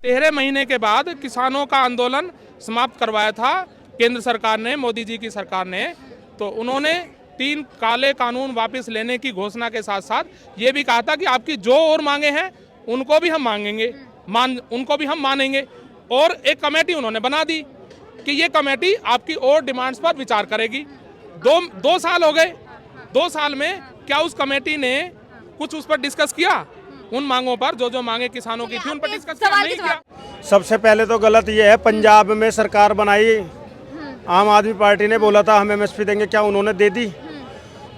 13 महीने के बाद किसानों का आंदोलन समाप्त करवाया था केंद्र सरकार ने, मोदी जी की सरकार ने। तो उन्होंने 3 काले कानून वापस लेने की घोषणा के साथ साथ ये भी कहा था कि आपकी जो और मांगे हैं उनको भी हम मानेंगे। और एक कमेटी उन्होंने बना दी कि ये कमेटी आपकी और डिमांड्स पर विचार करेगी। 2 साल हो गए। 2 साल में क्या उस कमेटी ने कुछ उस पर डिस्कस किया? उन मांगों पर जो मांगे किसानों की थी उन पर डिस्कस नहीं किया। सबसे पहले तो गलत ये है, पंजाब में सरकार बनाई, आम आदमी पार्टी ने बोला था हम एमएसपी देंगे, क्या उन्होंने दे दी?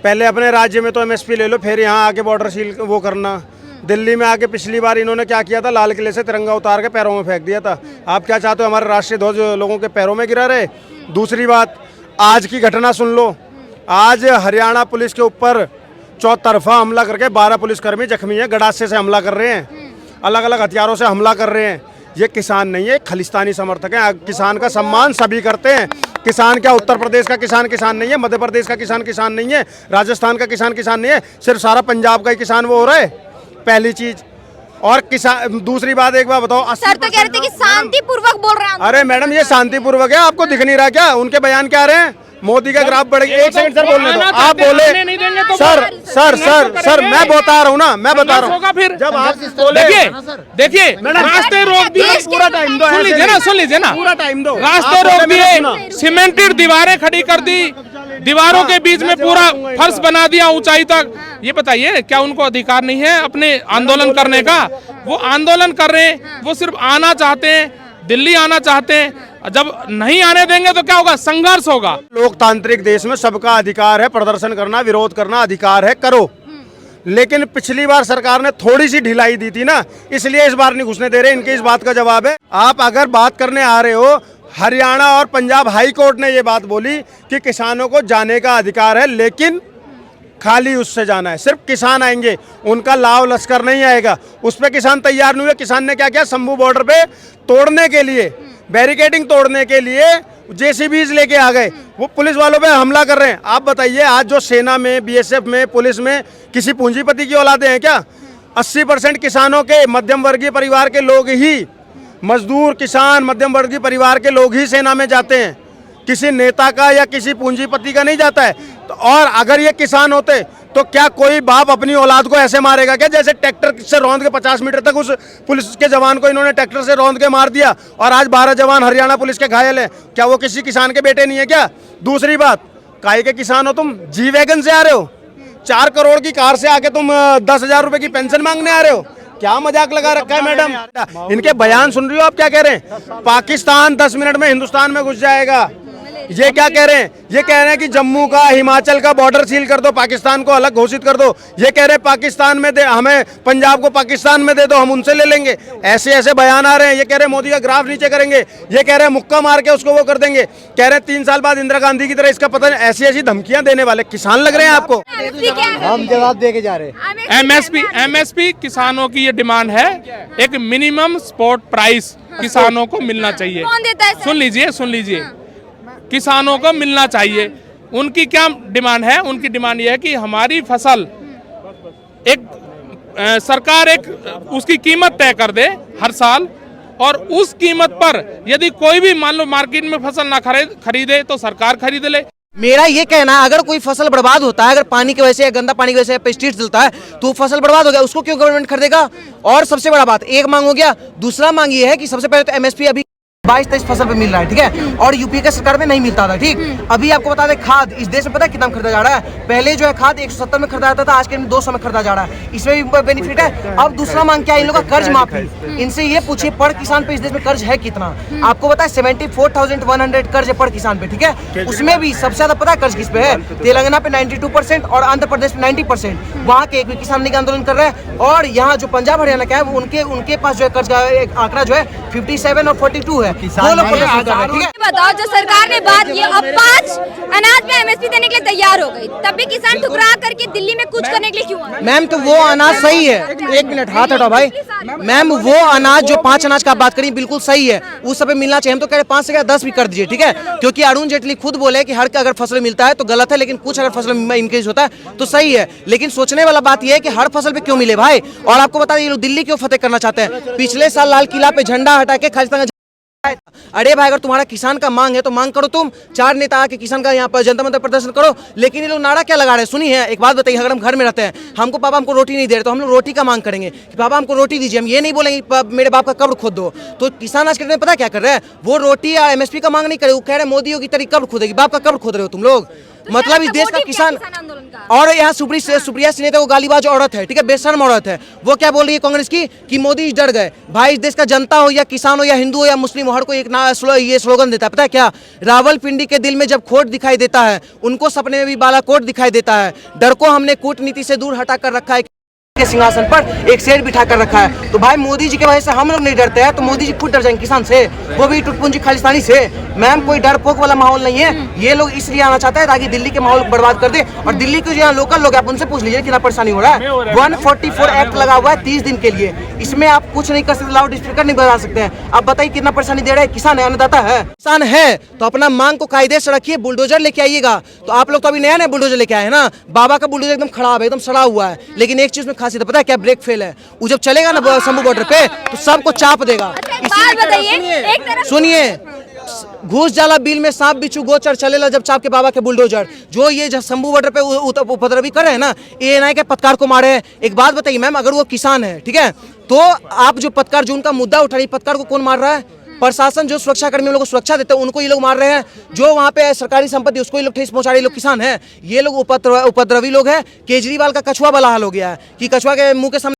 पहले अपने राज्य में तो एमएसपी ले लो, फिर यहाँ आके बॉर्डर सील वो करना। दिल्ली में आके पिछली बार इन्होंने क्या किया था, लाल किले से तिरंगा उतार के पैरों में फेंक दिया था। आप क्या चाहते हो, हमारे राष्ट्रीय ध्वज लोगों के पैरों में गिरा रहे? दूसरी बात, आज की घटना सुन लो। आज हरियाणा पुलिस के ऊपर चौतरफा हमला करके 12 पुलिसकर्मी जख्मी हैं, गड़ासे से हमला कर रहे हैं, अलग अलग हथियारों से हमला कर रहे हैं। ये किसान नहीं है, खालिस्तानी समर्थक हैं। किसान का सम्मान सभी करते हैं। किसान क्या उत्तर प्रदेश का किसान नहीं है, मध्य प्रदेश का किसान नहीं है, राजस्थान का किसान नहीं है, सिर्फ सारा पंजाब का ही किसान वो हो रहा है, पहली चीज। और किसान, दूसरी बात एक बात बताओ, सर तो कह रहे थे कि शांतिपूर्वक बोल रहे हैं। अरे मैडम, ये शांतिपूर्वक है, आपको दिख नहीं रहा क्या? उनके बयान क्या आ रहे हैं? मोदी का ग्राफ बढ़ गया। एक सेकंड सर, बोलने दो। आप बोले सर मैं बता रहा हूँ ना, मैं बता रहा हूँ। फिर जब आप देखिए रास्ते रोक दिए, पूरा टाइम दो, सुन लीजिए ना, पूरा टाइम दो। रास्ते रोक दिए, सीमेंटेड दीवारें खड़ी कर दी, दीवारों के बीच में पूरा फर्श बना दिया ऊंचाई तक। ये बताइए, क्या उनको अधिकार नहीं है अपने आंदोलन करने का? वो आंदोलन कर रहे हैं, वो सिर्फ आना चाहते हैं, दिल्ली आना चाहते हैं। जब नहीं आने देंगे तो क्या होगा? संघर्ष होगा। लोकतांत्रिक देश में सबका अधिकार है, प्रदर्शन करना, विरोध करना अधिकार है, करो। लेकिन पिछली बार सरकार ने थोड़ी सी ढिलाई दी थी ना, इसलिए इस बार नहीं घुसने दे रहे। इनके इस बात का जवाब है। आप अगर बात करने आ रहे हो, हरियाणा और पंजाब हाई कोर्ट ने ये बात बोली कि किसानों को जाने का अधिकार है, लेकिन खाली उससे जाना है, सिर्फ किसान आएंगे, उनका लाव लश्कर नहीं आएगा। उस पर किसान तैयार नहीं हुए। किसान ने क्या किया, शंभू बॉर्डर पे तोड़ने के लिए, बैरिकेडिंग तोड़ने के लिए जेसीबीज लेके आ गए, वो पुलिस वालों पे हमला कर रहे हैं। आप बताइए, आज जो सेना में, बीएसएफ में, पुलिस में किसी पूंजीपति की औलादे हैं क्या? 80% किसानों के, मध्यम वर्गीय परिवार के लोग ही, मजदूर, किसान, मध्यम वर्गीय परिवार के लोग ही सेना में जाते हैं, किसी नेता का या किसी पूंजीपति का नहीं जाता है। तो और अगर ये किसान होते तो क्या कोई बाप अपनी औलाद को ऐसे मारेगा क्या? जैसे ट्रैक्टर से रौंद के 50 मीटर तक उस पुलिस के जवान को इन्होंने ट्रैक्टर से रौंद के मार दिया, और आज 12 जवान हरियाणा पुलिस के घायल हैं। क्या वो किसी किसान के बेटे नहीं है क्या? दूसरी बात, काहे के किसान हो तुम? जी वैगन से आ रहे हो, 4 करोड़ की कार से आके तुम 10,000 रुपए की पेंशन मांगने आ रहे हो? क्या मजाक लगा रखा है मैडम? इनके बयान सुन रही हो आप? क्या कह रहे हैं? पाकिस्तान 10 मिनट में हिंदुस्तान में घुस जाएगा। ये क्या कह रहे हैं? ये कह रहे हैं कि जम्मू का, हिमाचल का बॉर्डर सील कर दो, पाकिस्तान को अलग घोषित कर दो। ये कह रहे हैं पाकिस्तान में दे, हमें पंजाब को पाकिस्तान में दे दो, हम उनसे ले लेंगे। ऐसे ऐसे बयान आ रहे हैं। ये कह रहे हैं मोदी का ग्राफ नीचे करेंगे, ये कह रहे हैं मुक्का मार के उसको वो कर देंगे, कह रहे हैं 3 साल बाद इंदिरा गांधी की तरह इसका पता नहीं। ऐसी ऐसी धमकियां देने वाले किसान लग रहे हैं आपको। हम जवाब दे के जा रहे हैं। एमएसपी किसानों की ये डिमांड है, एक मिनिमम सपोर्ट प्राइस किसानों को मिलना चाहिए। सुन लीजिए, किसानों को मिलना चाहिए। उनकी क्या डिमांड है? उनकी डिमांड यह है कि हमारी फसल सरकार उसकी कीमत तय कर दे हर साल, और उस कीमत पर यदि कोई भी मान लो मार्केट में फसल ना खरीदे तो सरकार खरीद ले। मेरा ये कहना है, अगर कोई फसल बर्बाद होता है, अगर पानी की वजह से, गंदा पानी की वजह से पेस्टिसाइड डलता है, तो फसल बर्बाद हो गया, उसको क्यों गवर्नमेंट खरीदेगा? और सबसे बड़ा बात, एक मांग हो गया। दूसरा मांग ये है कि सबसे पहले तो एमएसपी अभी 22-23 फसल पे मिल रहा है, ठीक है, और यूपी के सरकार में नहीं मिलता था। ठीक, अभी आपको बता दें, खाद इस देश में पता है कितना खरीदा जा रहा है? पहले जो है खाद 170 में खरीदा जाता था, आज के 200 में खरीदा जा रहा है। इसमें भी बेनिफिट है। अब दूसरा मांग क्या है इन लोगों का? कर्ज माफी। इनसे ये पूछिए पर किसान पे इस देश में कर्ज है कितना? आपको पता है 74,100 कर्ज है पर किसान पे, ठीक है। उसमें भी सबसे ज्यादा पता है कर्ज किस पे है? तेलंगाना पे 92% और आंध्र प्रदेश पे 90%। वहाँ के एक भी किसान नहीं आंदोलन कर रहे हैं। और यहाँ जो पंजाब हरियाणा का है, उनके पास जो है कर्ज का एक आंकड़ा जो है 57 और 42 है। वो लोग प्रदर्शन कर रहे हैं, ठीक है। बताओ, जो सरकार ने बात की अब 5 अनाज पे एमएसपी देने के लिए तैयार हो गई, तब भी किसान ठुकरा करके दिल्ली में कूच करने के लिए क्यों आए? मैम तो वो अनाज सही है, एक मिनट हाथ हटाओ भाई। मैम वो अनाज जो 5 अनाज का आप बात करें बिल्कुल सही है, उस सब पे मिलना चाहिए। हम तो कह रहे 5 से 10 भी कर दीजिए, ठीक है। क्योंकि अरुण जेटली खुद बोले कि हर का अगर फसल मिलता है तो गलत है, लेकिन कुछ अगर फसल में इंक्रीज होता है तो सही है। लेकिन सोचने वाला बात यह है कि हर फसल पे क्यों मिले भाई। और आपको बता दें ये लोग दिल्ली क्यों फतेह करना चाहते हैं। पिछले साल लाल किला पे झंडा हटा के खालिस्तान का। अरे भाई अगर तुम्हारा किसान का मांग है तो मांग करो, तुम 4 नेता आके किसान का यहाँ पर जनता मंदिर प्रदर्शन करो। लेकिन ये लोग नारा क्या लगा रहे हैं सुनिए, एक बात बताइए, अगर हम घर में रहते हैं, हमको पापा हमको रोटी नहीं दे रहे तो हम लोग रोटी का मांग करेंगे कि पापा हमको रोटी दीजिए। हम ये नहीं बोलेंगे मेरे बाप का कब्र खोद दो। तो किसान आज के दिन पता क्या कर रहे हैं, वो रोटी या एमएसपी का मांग नहीं करे, वो कह रहे हैं मोदी योगी तेरी कब्र खोदेगी। बाप का कब्र खोद रहे हो तुम लोग। मतलब इस देश का किसान। और यहाँ सुप्रिया सिन्हा वो गालीबाज औरत है, ठीक है, बेशर्म औरत है। वो क्या बोल रही है कांग्रेस की कि मोदी डर गए। भाई इस देश का जनता हो या किसान हो या हिंदू हो या मुस्लिम हो, हर कोई ये स्लोगन देता है, पता है क्या, रावलपिंडी के दिल में जब खोट दिखाई देता है, उनको सपने में भी बालाकोट दिखाई देता है। डर को हमने कूटनीति से दूर हटा कर रखा है, के सिंहासन पर एक शेर बिठा कर रखा है। तो भाई मोदी जी के वजह से हम लोग नहीं डरते हैं, तो मोदी जी खुद डर जाएंगे किसान से, वो भी टुटपुंजी खालिस्तानी से। मैम कोई डर पोक वाला माहौल नहीं है। ये लोग इसलिए आना चाहते हैं ताकि दिल्ली के माहौल बर्बाद कर दे। और दिल्ली के जो यहाँ लोकल लोग आप उनसे पूछ लीजिए कितना परेशानी हो रहा है। 144 एक्ट लगा हुआ है 30 दिन के लिए, इसमें आप कुछ नहीं कर सकते, लाउड स्पीकर नहीं बजा सकते हैं। आप बताइए कितना परेशानी दे रहे हैं। किसान है, अन्नदाता है, किसान है तो अपना मांग को कायदे से रखिए, बुलडोजर लेके आइएगा। तो आप लोग तो अभी नया बुलडोजर लेके आए हैं ना, बाबा का बुलडोजर एकदम खराब है, एकदम सड़ा हुआ है। लेकिन एक चीज में खासियत पता है क्या, ब्रेक फेल है। वो जब चलेगा ना शंभू बॉर्डर पे तो सबको चाप देगा। सुनिए, घूस जाला बिल में सांप बिच्छू गोचर चलेला जब चाप के बाबा के बुलडोजर। जो ये शंभू बॉर्डर पे उपद्रवी कर रहे हैं ना, एएनआई के पत्रकार को मारे हैं। एक बात बताइए मैम, अगर वो किसान है, ठीक है, तो आप जो पत्रकार जो उनका मुद्दा उठा रही, पत्रकार को कौन मार रहा है? प्रशासन जो सुरक्षा कर्मियों लोगों को सुरक्षा देते हैं उनको ये लोग मार रहे हैं। जो वहाँ पे सरकारी संपत्ति उसको ये लोग ठेस पहुंचा रहे, लोग किसान हैं। ये लोग उपद्रवी लोग हैं। केजरीवाल का कछुआ वाला हाल हो गया है कि कछुआ के मुंह के सामने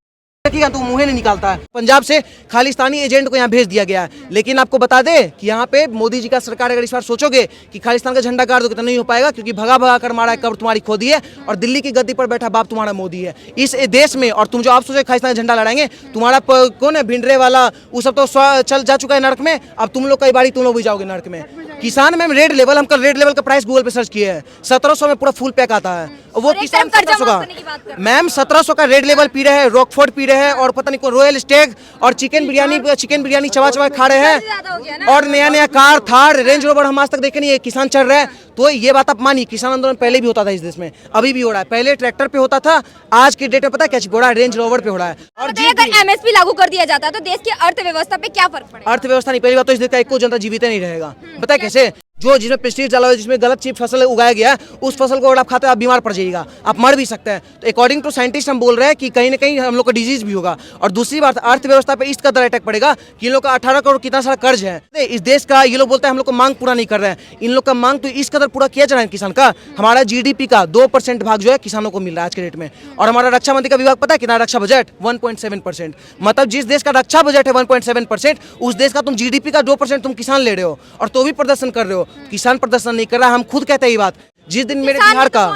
तो मुंह नहीं निकालता है। पंजाब से खालिस्तानी एजेंट को यहाँ भेज दिया गया है। लेकिन आपको बता दे कि यहाँ पे मोदी जी का सरकार अगर इस बार सोचोगे कि खालिस्तान का झंडा गाड़ दोगे तो नहीं हो पाएगा, क्योंकि भगा भगा कर मारा है, कब्र तुम्हारी खोदी है और दिल्ली की गद्दी पर बैठा बाप तुम्हारा मोदी है इस देश में। और तुम जो आप सोचे खालिस्तान का झंडा लड़ाएंगे, तुम्हारा कौन है भिंडरे वाला, वो सब तो चल जा चुका है नर्क में। अब तुम लोग कई बारी तुम लोग भी जाओगे नर्क में। किसान में रेड लेवल, हम कल रेड लेवल का प्राइस गूगल पे सर्च किए हैं, 1700 में पूरा फुल पैक आता है। वो किसान 1700 का मैम 1700 का रेड लेवल पी रहे हैं, रॉकफोर्ड पी रहे हैं और पता नहीं रॉयल स्टेग और चिकन बिरयानी चबा चबा खा रहे हैं। और नया नया कार थार रेंज रोवर हम आज तक देखे नहीं है, किसान चल रहा है। तो ये बात आप मानिए, किसान आंदोलन पहले भी होता था इस देश में, अभी भी हो रहा है। पहले ट्रैक्टर पे होता था, आज के डेट में पता क्या हो रहा है, रेंज रोवर पे हो रहा है। और अगर एमएसपी लागू कर दिया जाता है तो देश की अर्थव्यवस्था पे क्या फर्क पड़ेगा? अर्थव्यवस्था नहीं, पहली बात तो इस देश का एक को जनता जीवित नहीं रहेगा। पता है कैसे, जो जिसमें पेस्टिसाइड डाला हुआ है, जिसमें गलत चीज फसल उगाया गया है, उस फसल को अगर आप खाते हो आप बीमार पड़ जाइएगा, आप मर भी सकते हैं। तो अकॉर्डिंग टू साइंटिस्ट हम बोल रहे हैं कि कहीं ना कहीं हम लोग का डिजीज भी होगा। और दूसरी बात, अर्थव्यवस्था पे इस कदर अटैक पड़ेगा कि इन लोग का 18 करोड़ कितना सारा कर्ज है इस देश का। ये लोग बोलते हैं हम लोग को मांग पूरा नहीं कर रहे हैं, इन लोग का मांग तो इस कदर पूरा किया जा रहा है किसान का। हमारा जीडीपी का 2% भाग जो है किसानों को मिल रहा है आज के डेट में। और हमारा रक्षा मंत्री का विभाग पता है कितना, रक्षा बजट 1.7%। मतलब जिस देश का रक्षा बजट है 1.7%, उस देश का तुम जीडीपी का 2% तुम किसान ले रहे हो और तो भी प्रदर्शन कर रहे हो। किसान प्रदर्शन नहीं कर रहा, हम खुद कहते हैं ये बात। जिस दिन मेरे बिहार का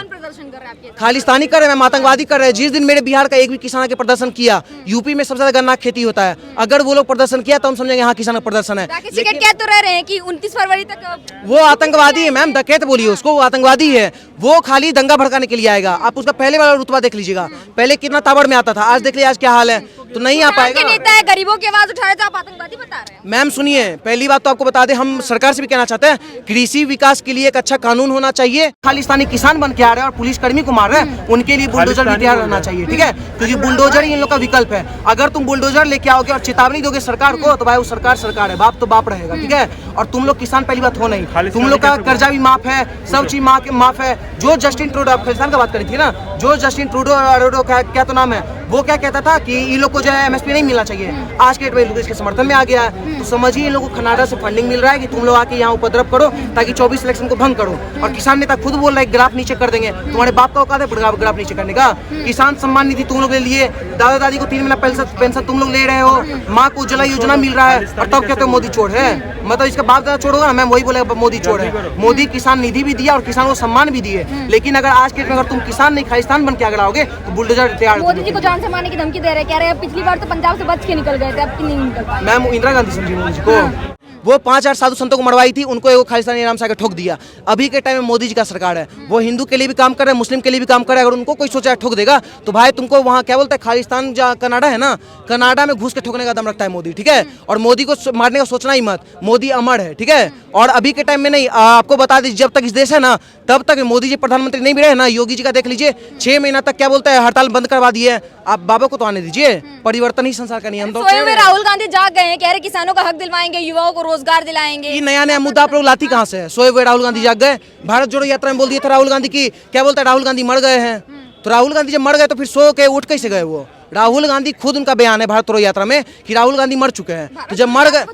खालिस्तानी कर रहे हैं, आतंकवादी कर रहे हैं, जिस दिन मेरे बिहार का एक भी किसान के प्रदर्शन किया, यूपी में सबसे ज्यादा गन्ना खेती होता है, अगर वो लोग प्रदर्शन किया तो हम समझेंगे यहाँ किसान का प्रदर्शन है। लेकिन कह तो रह रहे हैं कि 29 फरवरी तक वो आतंकवादी है मैम, डकैत बोलिए उसको, वो आतंकवादी है। वो खाली दंगा भड़काने के लिए आएगा। आप उसका पहले वाला रुतबा देख लीजिएगा, पहले कितना ताबड़ में आता था, आज देख लीजिए आज क्या हाल है। तो नहीं आ पाएगा। नेता है, गरीबों की आवाज उठा रहे तो आप आतंकवादी बता रहे हैं। मैम सुनिए, पहली बात तो आपको बता दें, हम सरकार से भी कहना चाहते हैं, कृषि विकास के लिए एक अच्छा कानून होना चाहिए। खालिस्तानी किसान बन के आ रहे हैं और पुलिस कर्मी को मार रहे हैं, उनके लिए बुलडोजर भी तैयार रहना चाहिए, ठीक है, क्योंकि बुलडोजर ही इन लोग का विकल्प है। अगर तुम बुलडोजर लेके आओगे और चेतावनी दोगे सरकार को, तो भाई वो सरकार है, बाप तो बाप रहेगा, ठीक है। और तुम लोग किसान पहली बात हो नहीं, तुम लोग का कर्जा भी माफ है, सब चीज माफ है। जो जस्टिन ट्रूडो, आप खालिस्तान का बात करी थी ना, जो जस्टिन ट्रूडो क्या तो नाम है, वो क्या कहता था कि इन लोग को जो है एमएसपी नहीं मिलना चाहिए। आज के डेट में लोग इसके समर्थन में आ गया है। तो समझिए इन लोगों को कनाडा से फंडिंग मिल रहा है कि तुम लोग आके यहाँ उपद्रव करो ताकि 24 इलेक्शन को भंग करो। और किसान नेता खुद बोल रहे हैं ग्राफ नीचे कर देंगे। तुम्हारे बाप का औकात है ग्राफ नीचे करने का? किसान सम्मान निधि तुम लोग ले लिए, दादा दादी को 3 महीना पेंशन तुम लोग ले रहे हो, माँ को उज्ज्वला योजना मिल रहा है और तब कहते हो मोदी चोर है। मतलब इसका बाप दादा चोर होगा ना, मैं वही बोलेगा मोदी चोर है। मोदी किसान निधि भी दिया और किसान को सम्मान भी दिए, लेकिन अगर आज के डेट में अगर तुम किसान नहीं खालिस्तान बन के आगे आओगे तो बुलडोजर तैयार। मोदी जी को जान से मारने की धमकी दे रहे हैं, कह रहे हैं पिछली बार तो पंजाब से बच के निकल गए थे, अब क्यों नहीं निकल पाए? मैम इंदिरा गांधी समझी मोदी जी को। वो 5-8 साधु संतों को मरवाई थी, उनको एगो खालिस्तानी नाम से आके ठोक दिया। अभी के टाइम में मोदी जी का सरकार है, वो हिंदू के लिए भी काम कर रहे हैं, मुस्लिम के लिए भी काम कर रहे हैं। अगर उनको कोई सोचा ठोक देगा तो भाई तुमको वहाँ क्या बोलते हैं, खालिस्तान जहाँ कनाडा है ना, कनाडा में घुस के ठोकने का दम रखता है मोदी, ठीक है। और मोदी को मारने का सोचना ही मत, मोदी अमर है, ठीक है। और अभी के टाइम में नहीं, आपको बता दीजिए जब तक इस देश है ना तब तक मोदी जी प्रधानमंत्री नहीं भी रहे ना, योगी जी का देख लीजिए 6 महीना तक क्या बोलता है हड़ताल बंद करवा दिए है। आप बाबा को तो आने दीजिए, परिवर्तन ही संसार का नियम। तो स्वयं में राहुल गांधी जाग गए हैं, कह रहे किसानों का हक दिलवाएंगे, युवाओं को रोजगार दिलाएंगे। ये नया नया मुद्दा आप लोग लाती कहाँ से है? सोए हुए राहुल गांधी जाग गए। भारत जोड़ो यात्रा में बोल दिया था राहुल गांधी की, क्या बोलता है राहुल गांधी मर गए हैं। तो राहुल गांधी जब मर गए तो फिर सो के उठ कैसे गए? वो राहुल गांधी खुद उनका बयान है भारत जोड़ो यात्रा में कि राहुल गांधी मर चुके हैं। तो जब मर गए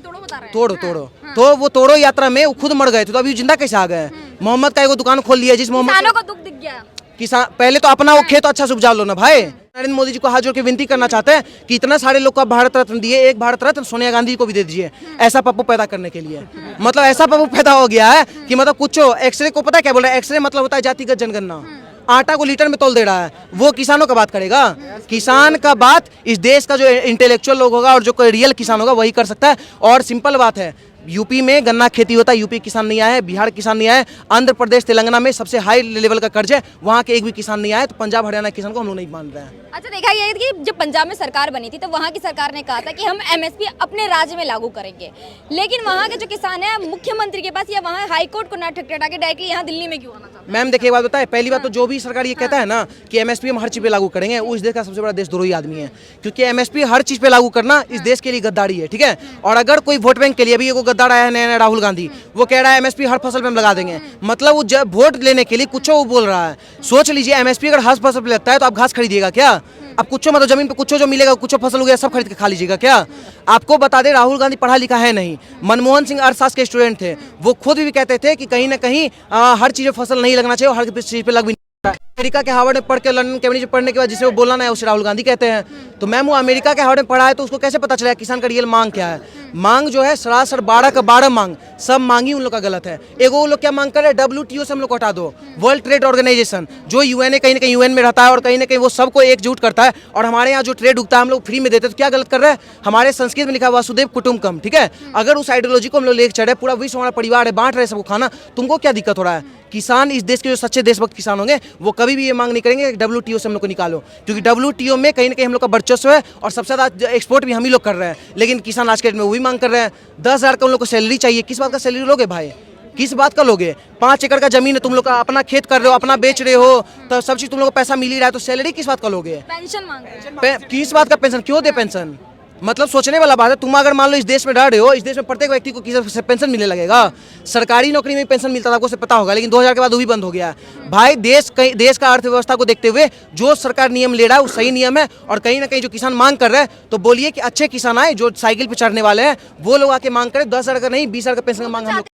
तोड़ो तो वो तोड़ो यात्रा में वो खुद मर गए थे, तो अभी जिंदा कैसे आ गए? मोहम्मद का एगो दुकान खोल लिया जिस मोहम्मद किसानों को दुख दिख गया। किसान पहले तो अपना वो खेत अच्छा से उपजा लो ना भाई। नरेंद्र मोदी जी को हाथ जोड़ के विनती करना चाहते हैं कि इतना सारे लोग को आप भारत रत्न दिए, एक भारत रत्न सोनिया गांधी को भी दे दीजिए, ऐसा पप्पू पैदा करने के लिए। मतलब ऐसा पप्पू पैदा हो गया है कि मतलब कुछ एक्सरे को पता है क्या बोल रहा है, एक्सरे मतलब होता है जातिगत जनगणना। आटा को लीटर में तोल दे रहा है, वो किसानों का बात करेगा? किसान का बात इस देश का जो इंटेलेक्चुअल लोग होगा और जो कोई रियल किसान होगा वही कर सकता है। और सिंपल बात है, यूपी में गन्ना खेती होता है, यूपी किसान नहीं आया है, बिहार किसान नहीं आया है, आंध्र प्रदेश तेलंगाना में सबसे हाई लेवल का कर्ज है, वहाँ के एक भी किसान नहीं आया। तो पंजाब हरियाणा किसान को हम लोग नहीं मान रहे हैं। अच्छा, देखा ये कि जब पंजाब में सरकार बनी थी तो वहाँ की सरकार ने कहा था कि हम एमएसपी अपने राज्य में लागू करेंगे, लेकिन वहाँ के जो किसान है मुख्यमंत्री के पास या वहाँ हाईकोर्ट को ना ठकठका के डायरेक्टली यहाँ दिल्ली में क्यों आना चाहते हैं? मैम देखिए एक बात बताए, पहली बात तो जो भी सरकार ये कहता है ना कि एमएसपी हम हर चीज पे लागू करेंगे, वो इस देश का सबसे बड़ा देशद्रोही आदमी है। क्योंकि एमएसपी हर चीज पे लागू करना इस देश के लिए गद्दारी है, ठीक है। और अगर कोई वोट बैंक के लिए, अभी एगो गद्दार आया है नया राहुल गांधी, वो कह रहा है एमएसपी हर फसल पे हम लगा देंगे, मतलब वो जब वोट लेने के लिए कुछ वो बोल रहा है। सोच लीजिए एमएसपी अगर हर फसल पे लगता है तो आप घास खरीदिएगा क्या? अब कुछ मतलब जमीन पे कुछ जो मिलेगा, कुछ फसल वगैरह सब खरीद के खा लीजिएगा क्या? आपको बता दें राहुल गांधी पढ़ा लिखा है नहीं, मनमोहन सिंह अर्थशास्त्र के स्टूडेंट थे, वो खुद भी कहते थे कि कहीं ना कहीं हर चीज पे फसल नहीं लगना चाहिए और हर चीज पे लग भी नहीं। अमेरिका के हार्वर्ड में पढ़ के, लंदन कैम्ब्रिज में पढ़ने के बाद जिसे वो बोलना है उसे राहुल गांधी कहते हैं। तो मैम वो अमेरिका के हार्वर्ड में पढ़ा है तो उसको कैसे पता चला किसान का रियल मांग क्या है? मांग जो है सरासर 12 का 12 मांग, सब मांग ही उन लोग का गलत है। एगो वो लोग क्या मांग कर रहे हैं, WTO से हम लोग को हटा दो, वर्ल्ड ट्रेड ऑर्गेनाइजेशन जो यूएन है, कहीं ना कहीं यूएन में रहता है और कहीं ना कहीं वो सबको एकजुट करता है। और हमारे यहाँ जो ट्रेड उगता है हम लोग फ्री में देते हैं, तो क्या गलत कर रहे हैं? हमारे संस्कृत में लिखा है वसुदेव कुटुंबकम, ठीक है। अगर उस आइडियोलॉजी को हम लोग लेकर चढ़े, पूरा विश्व हमारा परिवार है, बांट रहे सबको खाना, तुमको क्या दिक्कत हो रहा है? किसान इस देश के जो सच्चे देशभक्त किसान होंगे वो कभी भी ये मांग नहीं करेंगे WTO से हम लोग को निकालो, क्योंकि WTO में कहीं ना कहीं हम लोग का वर्चस्व है और सबसे ज़्यादा एक्सपोर्ट भी हम ही लोग कर रहे हैं। लेकिन किसान आज के डेट में वो भी मांग कर रहे हैं। 10,000 का उन लोग को सैलरी चाहिए, किस बात का सैलरी लोगे भाई? किस बात का लोगे? 5 एकड़ का जमीन है, तुम लोग का अपना खेत कर रहे हो, अपना बेच रहे हो, तो सब चीज तुम लोग को पैसा मिल ही रहा है, तो सैलरी किस बात का लोगे? पेंशन मांग रहे हैं। किस बात का पेंशन? क्यों दे पेंशन? मतलब सोचने वाला बात है। तुम अगर मान लो इस देश में रह रहे हो, इस देश में प्रत्येक व्यक्ति को किसी पेंशन मिलने लगेगा। सरकारी नौकरी में पेंशन मिलता था, आपको से पता होगा, लेकिन 2000 के बाद वो भी बंद हो गया है। भाई देश का अर्थव्यवस्था को देखते हुए जो सरकार नियम ले रहा है वो सही नियम है। और कहीं ना कहीं जो किसान मांग कर रहे हैं तो बोलिए कि अच्छे किसान आए जो साइकिल पे चढ़ने वाले हैं, वो लोग आके मांग करें। 10,000 का नहीं 20,000 का पेंशन का मांग हम लोग